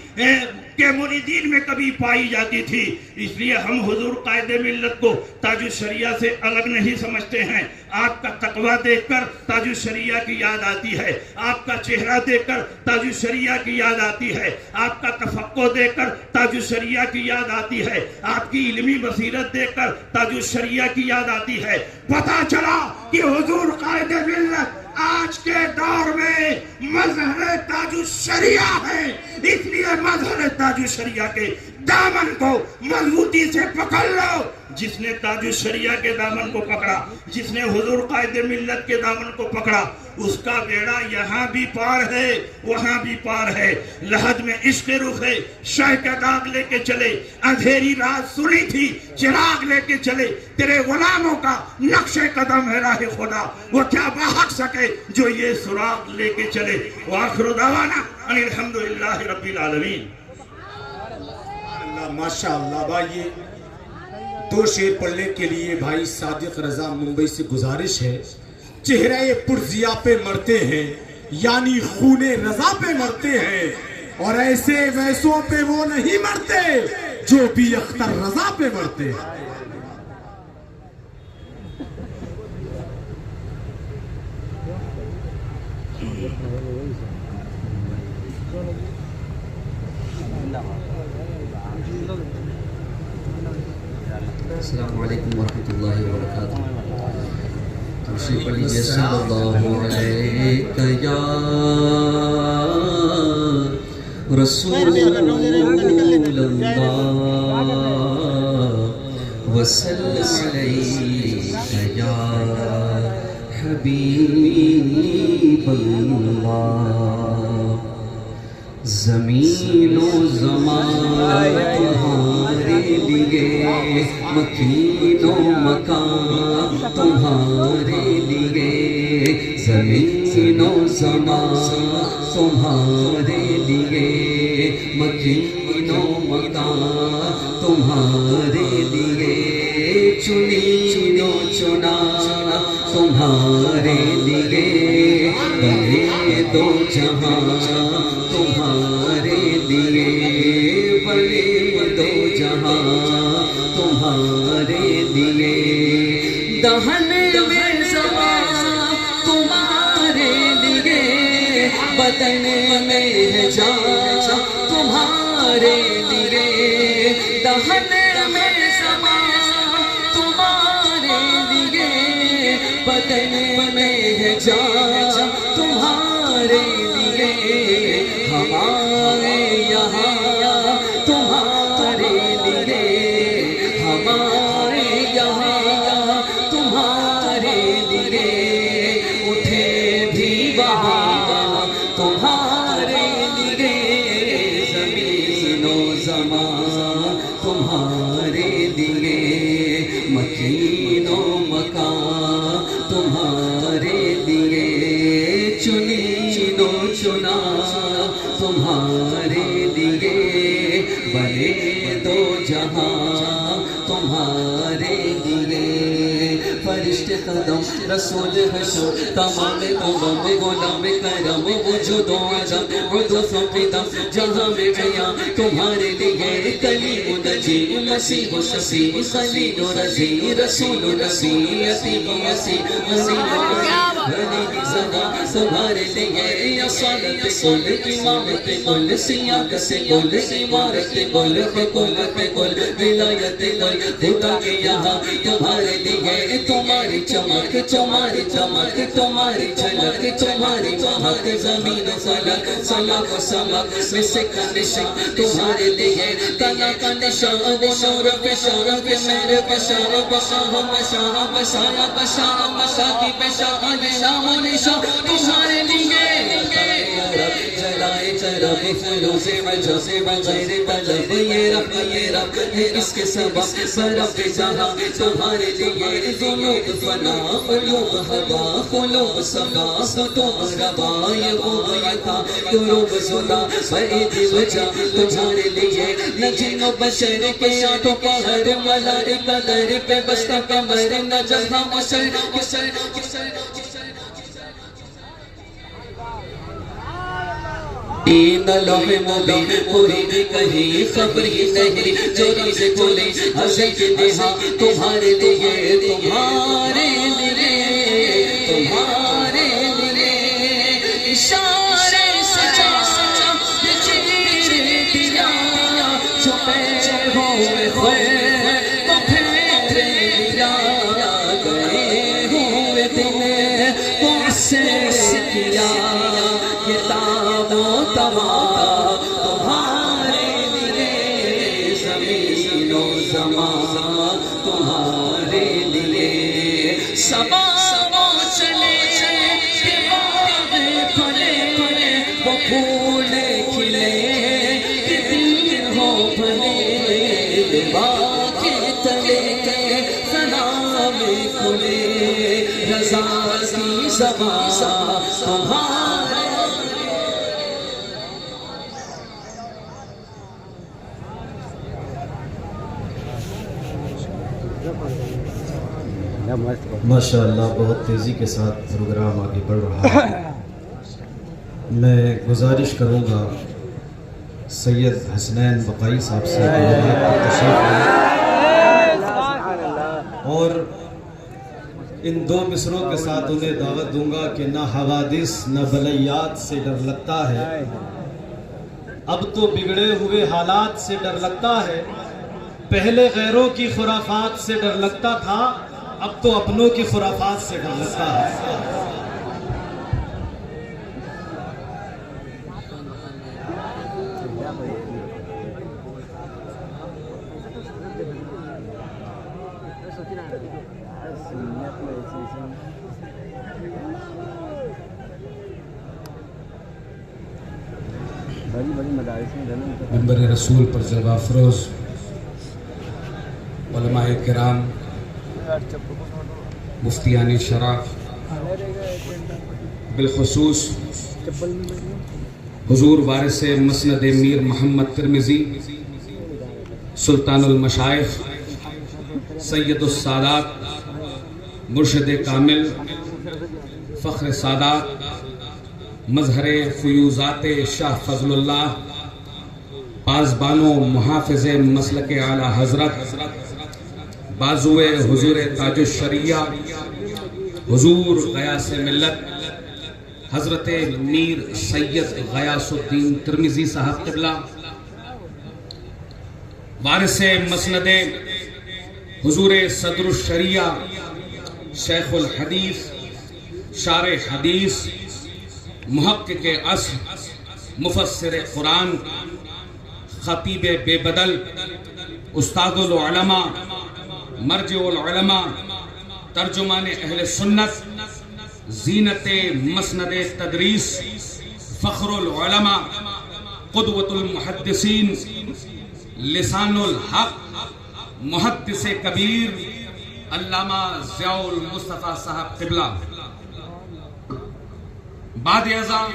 مریدین میں کبھی پائی جاتی تھی. اس لیے ہم حضور قائد ملت کو تاج الشریعہ سے الگ نہیں سمجھتے ہیں. آپ کا تقویٰ دیکھ کر تاج الشریعہ کی یاد آتی ہے, آپ کا چہرہ دیکھ کر تاج الشریعہ کی یاد آتی ہے, آپ کا تفقع دیکھ کر تاج الشریعہ کی یاد آتی ہے, آپ کی علمی بصیرت دیکھ کر تاج الشریعہ کی یاد آتی ہے. پتہ چلا کہ حضور قائد ملت آج کے دور میں مظہر تاج الشریعہ ہے. اس لیے مظہر تاج الشریعہ کے دامن کو مضبوطی سے پکڑ لو. جس نے تاج الشریعہ کے دامن کو پکڑا, جس نے حضور قائد ملت کے دامن کو پکڑا, اس کا بیڑا یہاں بھی پار ہے وہاں بھی پار ہے. لحد میں عشق رخ ہے, شہ کا داغ لے کے چلے, اندھیری رات سنی تھی چراغ لے کے چلے. تیرے غلاموں کا نقش قدم ہے راہ خدا, وہ کیا بحق سکے جو یہ سراغ لے کے چلے. وآخر دعوانا ان الحمدللہ رب العالمین. ماشاء اللہ بھائی, دو شعر پڑھنے کے لیے بھائی صادق رضا ممبئی سے گزارش ہے. چہرہ پرزیا پہ مرتے ہیں یعنی خون رضا پہ مرتے ہیں, اور ایسے ویسوں پہ وہ نہیں مرتے جو بھی اختر رضا پہ مرتے ہیں. السلام علیکم ورحمۃ اللہ وبرکاتہ. تشریف لیجیے. صلی اللہ علیہ یا رسول اللہ وسلم علیہ یا حبیب اللہ. زمین و زمان تمہارے لیے, مکین و مکان تمہارے لیے. زمین و زمان تمہارے لیے, مکین و مکان تمہارے لیے. چنی و چنا تمہارے لیے, بنے دو جہاں تمہارے لیے, بنے دو جہاں تمہارے لیے. دہن میں زبان تمہارے لیے, بدن میں ہے جان تمہارے لیے. دہن میں زبان تمہارے لیے, بدن میں ہے جان تمہارے لیے. ہمارے یہاں تمہارے لیے, ہمارے یہاں تمہارے لیے. اٹھے بھی وہاں تمہارے لیے, زمین و زمان تمہارے لیے, مکین و مکان تمہارے لیے. چنی و چنا تمہارے لیے, بنے دو جہاں تمہارے لیے. فرشتے قدم رسول حشر تمام قوم غلام کرم وجود و عدم حدوث و قدم جہاں میں گیا تمہارے لیے. کلیم و نجی مسیح و شفیع خلیل و رضی رسول و نبی یتیم و یسیع وسیع غنی زدا تمہارے لیے. یا صالح کل امامت کل سیادت کل عمارت کل حکومت کل ولایت کل خدا کے یہاں تمہارے لیے. تمہاری چمک تمہاری چمک تمہاری جھلک تمہاری مہک زمین و فلک سمک و سمک مسک کا نشان تمہارے لیے. کلا کا نشان و نور پشان کے میرے پشان بشاہ بشاہ بشایا بشاہ بشاہ کی بشاہ نشان و نشان تمہارے لیے. جلائے چرب پھولوں سے وجہ سے بغیر طلب یہ رب ہے اس کے سبب برف جہاں تمہارے لیے. ذنوب فنا قلوب ہوا قلوب سما فتوب ربا یہ وہ تھا قلوب زدا بعید وجہ تمہارے لیے. نہ جن و بشر کے آٹھوں کا ہر ملائکہ در پہ بستا کمر نہ جہاں بشر این لوح مبین پوری بھی کہیں خبر ہی نہیں. جو رمز کھولے حضرت دیہا تمہارے لیے تمہارے لیے تمہارے لیے. اشارے سے چیر دیا چھپے ہوئے خیر تو پھیر دیا. گئے ہوئے دن کو سے کیا کتاب و تمام تمہارے لیے. زمین و زمان تمہارے لیے. سبا چلے باغ پھلے وہ پھول کھلے دل ہو بھلے. باغ کے تلے فنا میں کھلے رضا کی زبان تمہارے. ماشاءاللہ بہت تیزی کے ساتھ پروگرام آگے بڑھ رہا ہے. میں گزارش کروں گا سید حسنین بقائی صاحب سے تشریف لیں اور ان دو مصروں کے ساتھ انہیں دعوت دوں گا کہ نہ حوادث نہ بلیات سے ڈر لگتا ہے, اب تو بگڑے ہوئے حالات سے ڈر لگتا ہے. پہلے غیروں کی خرافات سے ڈر لگتا تھا، اب تو اپنوں کی خرافات سے ڈر لگتا ہے۔ بڑی بڑی مدارس میں منبر رسول پر جلوہ افروز علماء کرام، مفتیان شرع، بالخصوص حضور وارث مسند میر محمد ترمذی، سلطان المشائخ، سید السادات، مرشد کامل، فخر سادات، مظہر فیوزات شاہ فضل اللہ، پاسبانوں محافظ مسلک اعلی حضرت، بازوئے حضور تاج الشریعہ، حضور غیاث ملت حضرت میر سید غیاث الدین ترمذی صاحب قبلہ، وارث مسند حضور صدر الشریعہ، شیخ الحدیث، شارح حدیث، محقق عصر، مفسر قرآن، خطیب بے بدل، استاد العلماء، مرجع العلماء، ترجمان اہل سنت، زینت مسند تدریس، فخر العلماء، قدوۃ المحدثین، لسان الحق، محدث کبیر، علامہ ضیاء المصطفیٰ صاحب قبلہ، بعد ازاں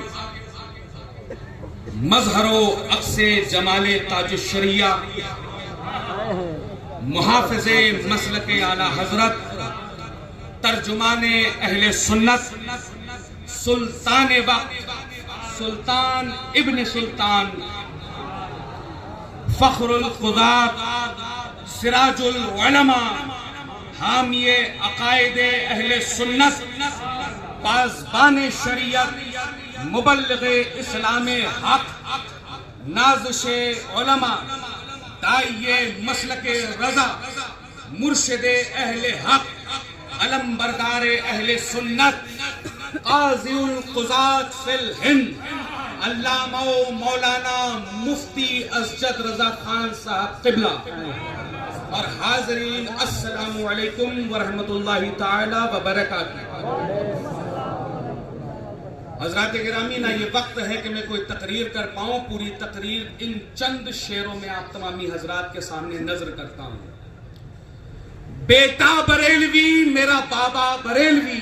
مظہر و عکس جمال تاج الشریعہ، محافظ مسلک اعلی حضرت، ترجمان اہل سنت، سلطان وقت، سلطان ابن سلطان، فخر القضات، سراج العلماء، حامی عقائد اہل سنت، پاسبان شریعت، مبلغ اسلام حق، نازش علماء، داعی مسلک رضا، مرشد اہل حق، علم بردار اہل سنت، قاضی القضات فی الہند، علامہ و مولانا مفتی اسجد رضا خان صاحب قبلہ۔ اور حاضرین، السلام علیکم ورحمۃ اللہ تعالی وبرکاتہ۔ حضرات گرامی، نہ یہ وقت ہے کہ میں کوئی تقریر کر پاؤں، پوری تقریر ان چند شعروں میں آپ تمامی حضرات کے سامنے نظر کرتا ہوں۔ بیٹا بریلوی میرا بابا بریلوی،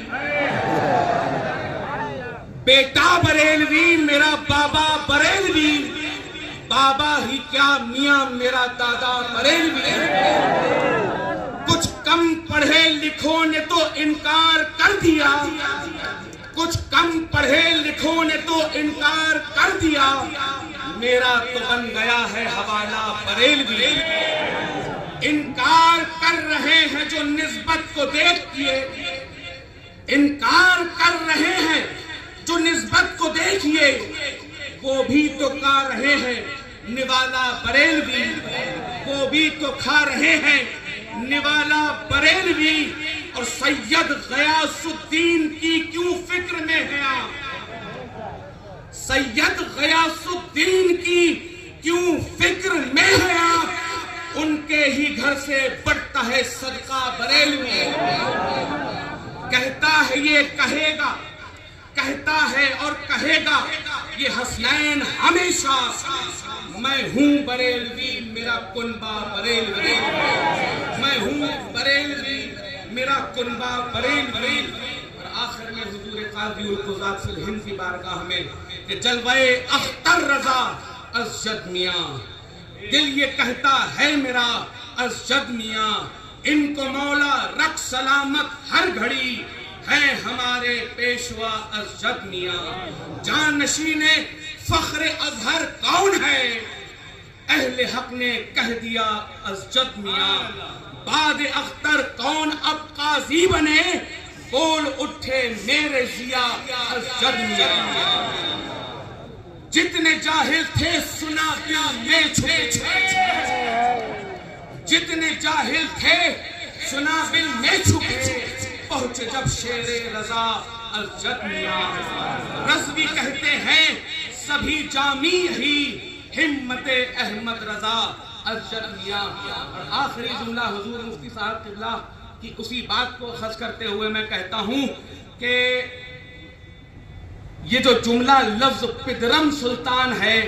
بیٹا بریلوی میرا بابا بریلوی، بابا ہی کیا میاں میرا دادا بریلوی۔ کچھ کم پڑھے لکھوں نے تو انکار کر دیا، کچھ کم پڑھے لکھوں نے تو انکار کر دیا، میرا تو بن گیا ہے حوالہ بریلوی۔ انکار کر رہے ہیں جو نسبت کو دیکھیے، انکار کر رہے ہیں جو نسبت کو دیکھیے، وہ بھی تو کھا رہے ہیں نوالا بریلوی، وہ بھی تو کھا رہے ہیں نوالا بریلوی۔ اور سید غیاث الدین کی کیوں فکر میں ہے آپ؟ سید غیاث الدین کی کیوں فکر میں ہے آپ؟ ان کے ہی گھر سے بڑھتا ہے صدقہ بریلوی۔ کہتا ہے یہ کہے گا، کہتا ہے اور کہے گا یہ حسنین ہمیشہ، میں ہوں بریلوی میرا کنبہ بریلوی، میں ہوں بریلوی میرا کنبہ بریلوی۔ اور آخر میں حضور قاضی القضات فی الہند کی بارگاہ میں کہ جلوہ اختر رضا اسجد میاں، دل یہ کہتا ہے میرا اسجد میاں، ان کو مولا رکھ سلامت ہر گھڑی، ہے ہمارے پیشوا اسجد میاں۔ جانشین فخر ازہر کون ہے؟ اہل حق نے کہہ دیا اسجد میاں۔ بعد اختر کون اب قاضی بنے؟ بول اٹھے میرے ضیاء اسجد میاں۔ جتنے جاہل تھے سنا دیا میں چھپے چھپے، جتنے جاہل تھے سنا بل میں چھپے پہنچے جب شیر رضا الجد میاں رضوی کہتے ہیں سبھی جامی ہی ہمت احمد رضا الجد میاں. اور آخری جملہ حضور مفتی صاحب قبلہ کی اسی بات کو اخذ کرتے ہوئے میں کہتا ہوں کہ یہ جو جملہ لفظ پدرم سلطان ہے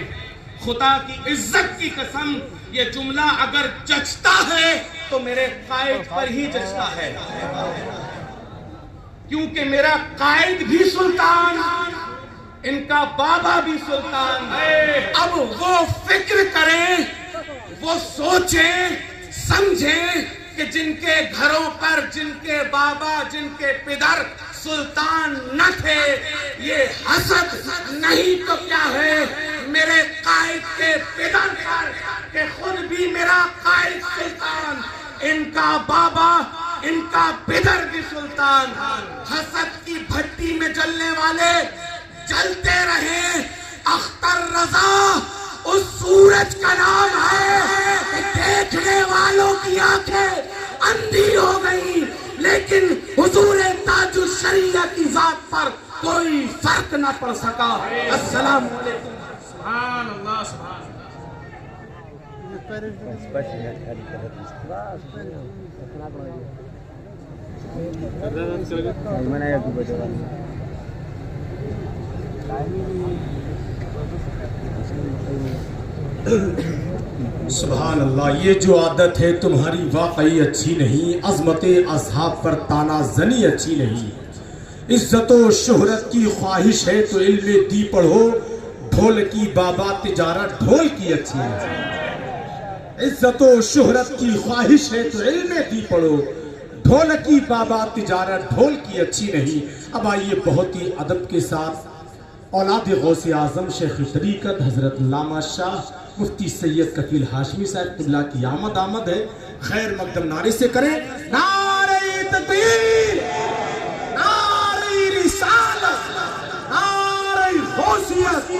خدا کی عزت کی قسم یہ جملہ اگر جچتا ہے تو میرے قائد پر ہی جچتا ہے کیونکہ میرا قائد بھی سلطان ان کا بابا بھی سلطان. اب وہ فکر کریں وہ سوچیں سمجھیں کہ جن کے گھروں پر جن کے بابا جن کے پدر سلطان نہ تھے یہ حسد نہیں تو کیا ہے میرے قائد کے پدر پر کہ خود بھی میرا قائد سلطان ان کا بابا ان کا پدر بھی سلطان. حسد کی بھٹی میں جلنے والے جلتے رہیں. اختر رضا اس سورج کا نام ہے کہ دیکھنے والوں کی آنکھیں اندھی ہو گئی لیکن حضور تاج الشریعہ کی ذات پر کوئی فرق نہ پڑ سکا. السلام علیکم. سبحان اللہ سبحان سبحان اللہ. یہ جو عادت ہے تمہاری واقعی اچھی نہیں. عظمت اصحاب پر تانا زنی اچھی نہیں. عزت و شہرت کی خواہش ہے تو علم دی پڑھو. ڈھول کی بابا تجارت ڈھول کی اچھی نہیں. عزت و شہرت کی خواہش ہے تو علم دی پڑھو. ڈھول کی بابا تجارت ڈھول کی اچھی نہیں. اب آئیے بہت ہی ادب کے ساتھ اولاد غوث اعظم شیخ طریقت حضرت علامہ شاہ مفتی سید کفیل ہاشمی صاحب قبلہ کی آمد ہے. خیر مقدم نعرے سے کریں. نعرہ تکبیر، نعرہ رسالت، نعرہ غوثیت،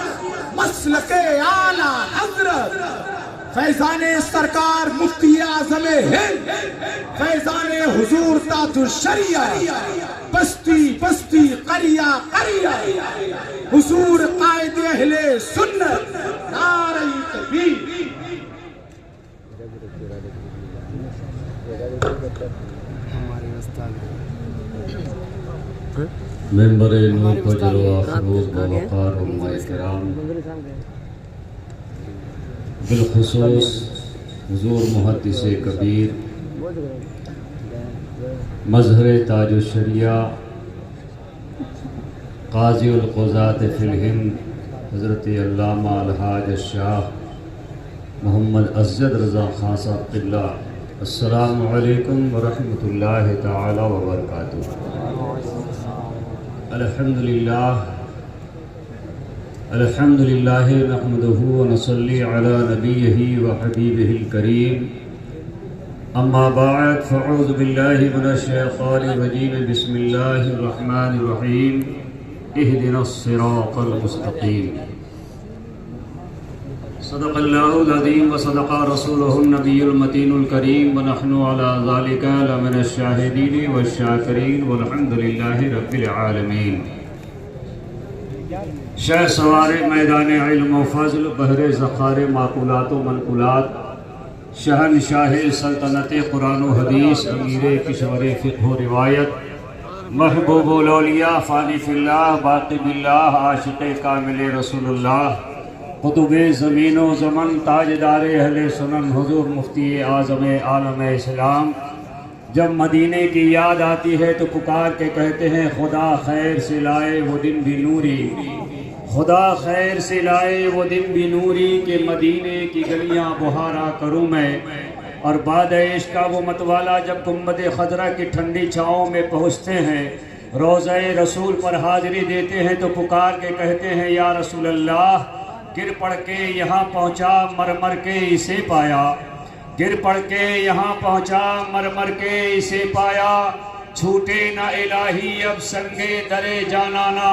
مسلک اعلیٰ حضرت فیضان سرکار مفتی اعظم ہند، فیضان حضور تاج الشریعہ، بستی بستی قریہ قریہ، حضور قائد اہل سنت. نعرہ تکبیر. ممبر نور کو جلوہ افروز و وقار علماء کرام بالخصوص حضور محدث کبیر مظہر تاج الشریعہ قاضی القضات فی الہند حضرت علامہ الحاج الشاہ محمد اسجد رضا خان صاحب قبلہ. السلام علیکم ورحمۃ اللہ تعالی وبرکاتہ. الحمدللہ نحمدہ ونصلی علی نبیہ وحبیبہ الکریم. اما بعد فاعوذ باللہ من الشیطان الرجیم. بسم اللہ الرحمن الرحیم. اہدنا الصراط المستقیم. صدق اللہ العظیم وصدق رسولہ النبی المتین الکریم ونحن علی ذالک لمن الشاہدین والشاکرین والحمدللہ رب العالمین. شہ سوار میدان علم و فضل بحر ذخار معقولات و منقولات شہنشاہ سلطنت قرآن و حدیث امیر کشور فقہ و روایت محبوب الاولیاء فانی فی اللہ باقی باللہ عاشق کامل رسول اللہ قطب زمین و زمن تاجدار اہل سنن حضور مفتی اعظم عالم اسلام. جب مدینے کی یاد آتی ہے تو پکار کے کہتے ہیں خدا خیر سے لائے وہ دن بھی نوری، خدا خیر سے لائے وہ دن بھی نوری کہ مدینے کی گلیاں بہارا کروں میں. اور بعد عشق کا وہ متوالا جب گنبد خضرا کی ٹھنڈی چھاؤں میں پہنچتے ہیں روضہ رسول پر حاضری دیتے ہیں تو پکار کے کہتے ہیں یا رسول اللہ گر پڑ کے یہاں پہنچا مر مر کے اسے پایا، گر پڑ کے یہاں پہنچا مر مر کے اسے پایا. چھوٹے نہ الہی اب سنگے درے جانانا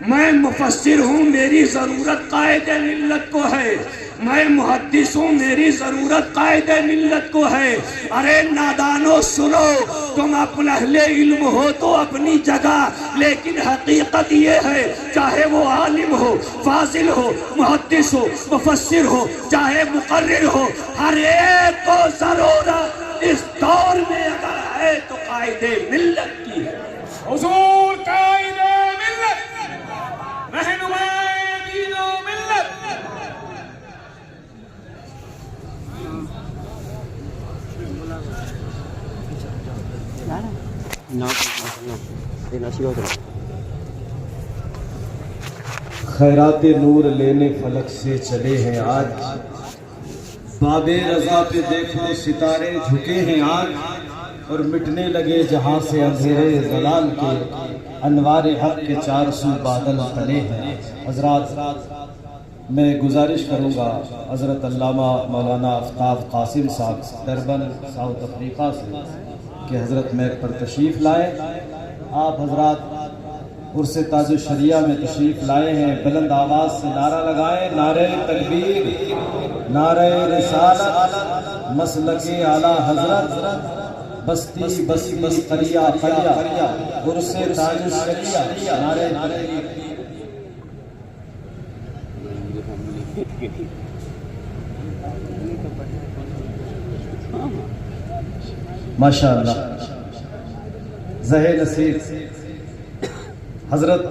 میں مفسر ہوں، میری ضرورت قائد ملت کو ہے، میں محدث ہوں، میری ضرورت قائد ملت کو ہے۔ ارے نادانو سنو، تم اپنا اہل علم ہو تو اپنی جگہ، لیکن حقیقت یہ ہے چاہے وہ عالم ہو، فاضل ہو، محدث ہو، مفسر ہو، چاہے مقرر ہو، ہر ایک کو ضرورت اس دور میں اگر ہے تو قائد ملت کی ہے۔ حضور قائد ملت، رہنمائے دین و ملت۔ خیرات نور لینے فلک سے چلے ہیں آج، باب رضا پہ دیکھو ستارے جھکے ہیں آج، اور مٹنے لگے جہاں سے اندھیرے ضلال کے، انوار حق کے چار سو بادل تلے ہیں۔ حضرات میں گزارش کروں گا حضرت علامہ مولانا آفتاب قاسم صاحب دربن ساؤتھ افریقہ سے کہ حضرت میک پر تشریف لائے۔ آپ حضرات عرس تاج الشریعہ میں تشریف لائے ہیں، بلند آواز سے نعرہ لگائیں، نعرہ تکبیر، نعرہ رسالت، مسلک اعلیٰ حضرت، بستی بستی قریہ قریہ، عرس تاج الشریعہ، نعرہ تکبیر۔ ماشاءاللہ زہے نصیر حضرت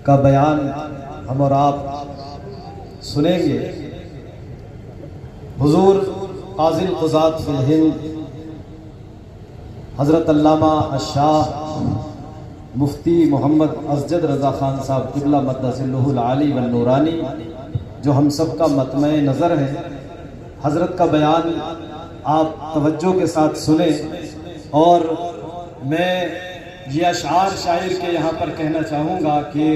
کا بیان ہم اور آپ سنیں گے۔ حضور قاضی القضات فی الہند حضرت علامہ الشاہ مفتی محمد اسجد رضا خان صاحب قبلہ مقدس ظلہ العالی والنورانی، جو ہم سب کا مطمع نظر ہے، حضرت کا بیان آپ توجہ کے ساتھ سنیں۔ اور میں یہ اشعار شاعر کے یہاں پر کہنا چاہوں گا کہ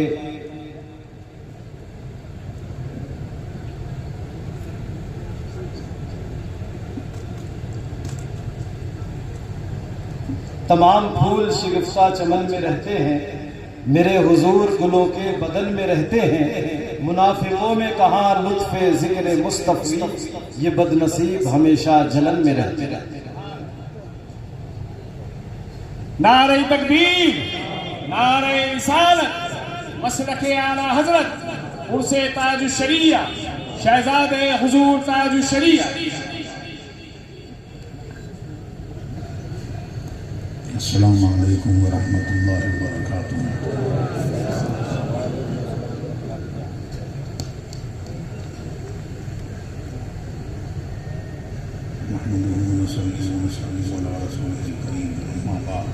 تمام پھول شگفتہ چمن میں رہتے ہیں، میرے حضور گلوں کے بدن میں رہتے ہیں، منافقوں میں کہاں لطف ذکر مصطفی، یہ بد نصیب ہمیشہ جلن میں رہتے ہیں۔ نعرہ تکبیر، نعرہ رسالت، مسلک اعلیٰ حضرت، عرس تاج الشریعہ، شہزادے حضور تاج الشریعہ۔ السلام علیکم ورحمۃ اللہ وبرکاتہ۔ نحمده ونصلي ونسلم على رسوله الكريم، أما بعد،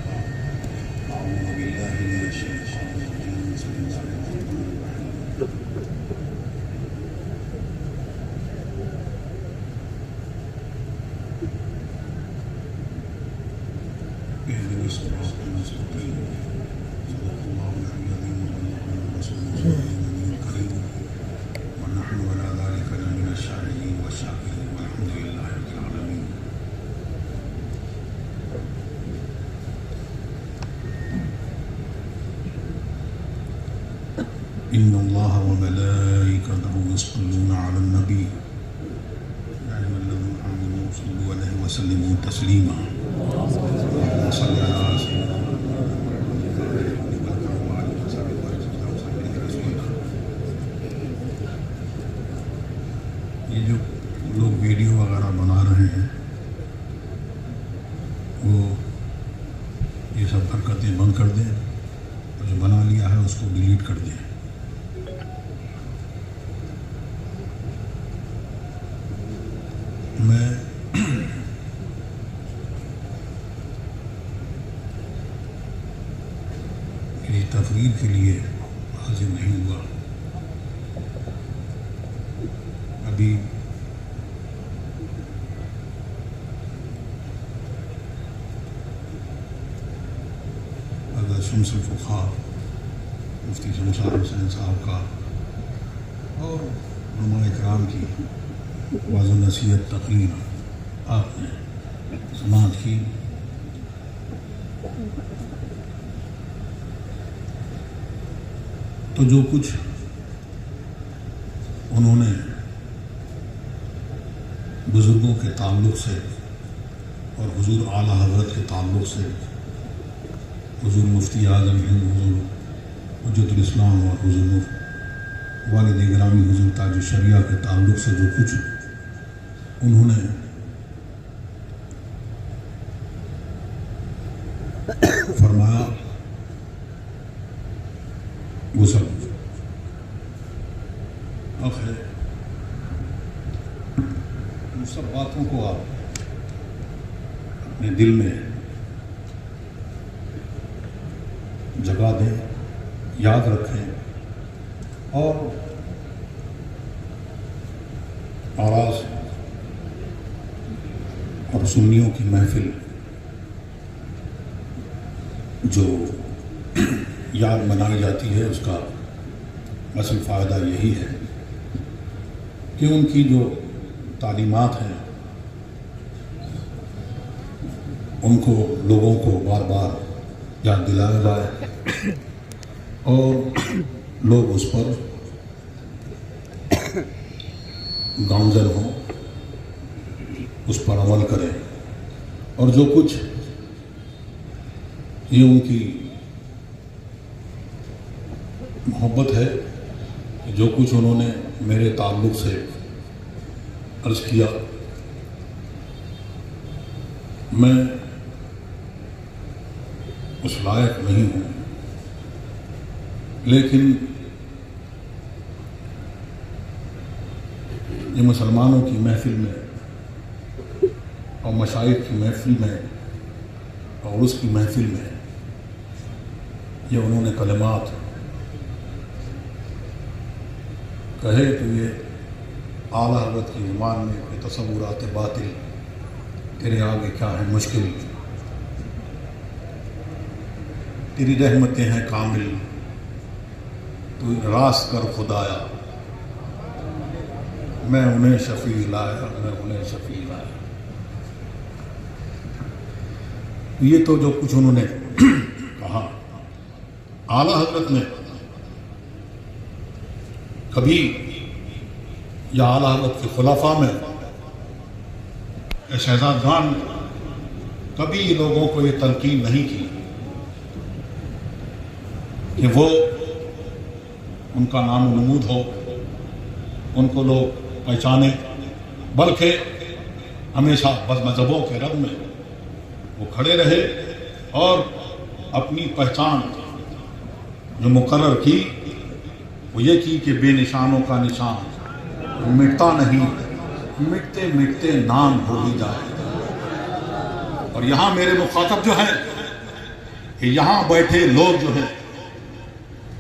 أعوذ بالله من الشيطان الرجيم، بسم الله الرحمن الرحيم۔ اهدنا الصراط المستقيم، صدق الله العظيم، وبلغنا رسوله النبي الكريم، ونحن على ذلك لمن الشاهدين والشاكرين، والحمد لله رب العالمين۔ إن الله وملائكته يصلون على النبي، يا أيها الذين آمنوا صلوا عليه وسلموا تسليما، اللهم صل على سيدنا یہ جو لوگ ویڈیو وغیرہ بنا رہے ہیں وہ یہ سب حرکتیں بند کر دیں، اور جو بنا لیا ہے اس کو ڈیلیٹ کر دیں۔ میں میری تقریر کے لیے حاضر نہیں ہوا، ابھی حضرت شمس الفقہاء مفتی شمشاد حسین صاحب کا اور علماء اکرام کی واضح نصیحت تقریر آپ نے سماعت کی۔ تو جو کچھ انہوں نے بزرگوں کے تعلق سے اور حضور اعلیٰ حضرت کے تعلق سے حضور مفتی اعظم ہند حضور حجت الاسلام اور حضور والد گرامی حضور تاج الشریعہ کے تعلق سے جو کچھ انہوں نے فرمایا وہ سب حق ہے. ان سب باتوں کو آپ اپنے دل میں جگہ دیں, یاد رکھیں اور آراز اور سنیوں کی محفل جو یاد منائی جاتی ہے اس کا اصل فائدہ یہی ہے کہ ان کی جو تعلیمات ہیں ان کو لوگوں کو بار بار یاد دلایا جائے اور لوگ اس پر گامزن ہوں, اس پر عمل کریں اور جو کچھ یہ ان کی محبت ہے, جو کچھ انہوں نے میرے تعلق سے عرض کیا, میں اس لائق نہیں ہوں, لیکن یہ مسلمانوں کی محفل میں اور مشائخ کی محفل میں اور اس کی محفل میں یہ انہوں نے کلمات کہے تو یہ اعلیٰ حضرت کی زبان میں کوئی تصورات باطل تیرے آگے کیا ہے مشکل, تیری رحمتیں ہیں کامل, تو راست کر خدایا, میں انہیں شفیع لایا, میں انہیں شفیع لایا. یہ تو جو کچھ انہوں نے کہا, اعلیٰ حضرت نے کبھی یا اعلیٰ حضرت کے خلفاء میں شہزادگان نے کبھی لوگوں کو یہ تلقین نہیں کی کہ وہ ان کا نام و نمود ہو, ان کو لوگ پہچانے, بلکہ ہمیشہ بد مذہبوں کے رنگ میں وہ کھڑے رہے اور اپنی پہچان جو مقرر کی وہ یہ کی کہ بے نشانوں کا نشان مٹتا نہیں, مٹتے مٹتے نام ہو ہی جائے. اور یہاں میرے مخاطب جو ہیں کہ یہاں بیٹھے لوگ جو ہیں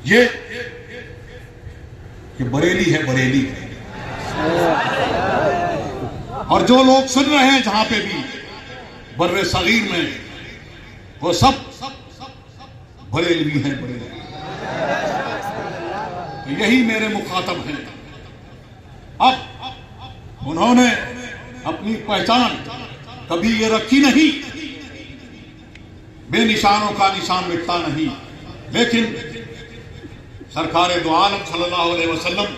یہ بریلی ہے, بریلی ہے, اور جو لوگ سن رہے ہیں جہاں پہ بھی بر صغیر میں وہ سب بریلوی ہیں, بریلوی. تو یہی میرے مخاطب ہیں. اب انہوں نے اپنی پہچان کبھی یہ رکھی نہیں, بے نشانوں کا نشان مٹتا نہیں, لیکن سرکار دو عالم صلی اللہ علیہ وسلم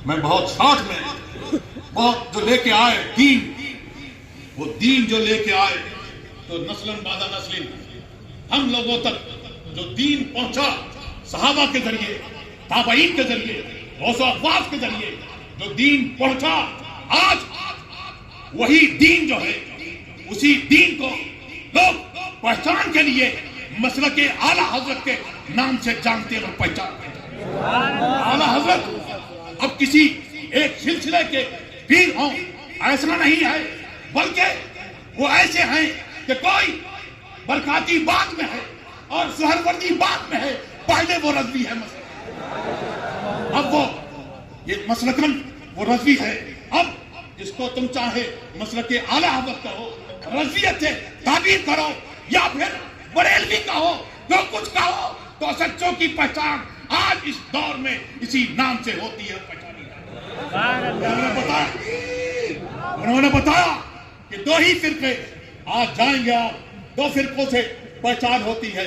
میں بہت شارٹ میں بہت جو لے کے آئے دین, وہ دین جو لے کے آئے تو نسلن بعد نسلن ہم لوگوں تک جو دین پہنچا صحابہ کے ذریعے, تابعین کے ذریعے, غوث و اقواس کے ذریعے جو دین پہنچا, آج وہی دین جو ہے اسی دین کو لوگ پہچان کے لیے مسلک اعلیٰ حضرت کے نام سے جانتے اور پہچانتے ہیں. اعلیٰ حضرت اب کسی ایک سلسلے کے پیر ہوں ایسا نہیں ہے, بلکہ وہ ایسے ہیں کہ کوئی برکاتی بات میں ہے اور سہروردی بات میں ہے, پہلے وہ رضوی ہے مسلک, اب وہ یہ مسلکن وہ رضوی ہے. اب جس کو تم چاہے مسلک اعلیٰ حضرت کہو, رضویت سے تعبیر کرو, یا پھر بریلوی کہو, جو کچھ کہو, تو سچوں کی پہچان آج اس دور میں اسی نام سے ہوتی ہے, پہچانی جاتی ہے. انہوں نے بتایا کہ دو ہی فرقے آج جائیں گے آپ, دو فرقوں سے پہچان ہوتی ہے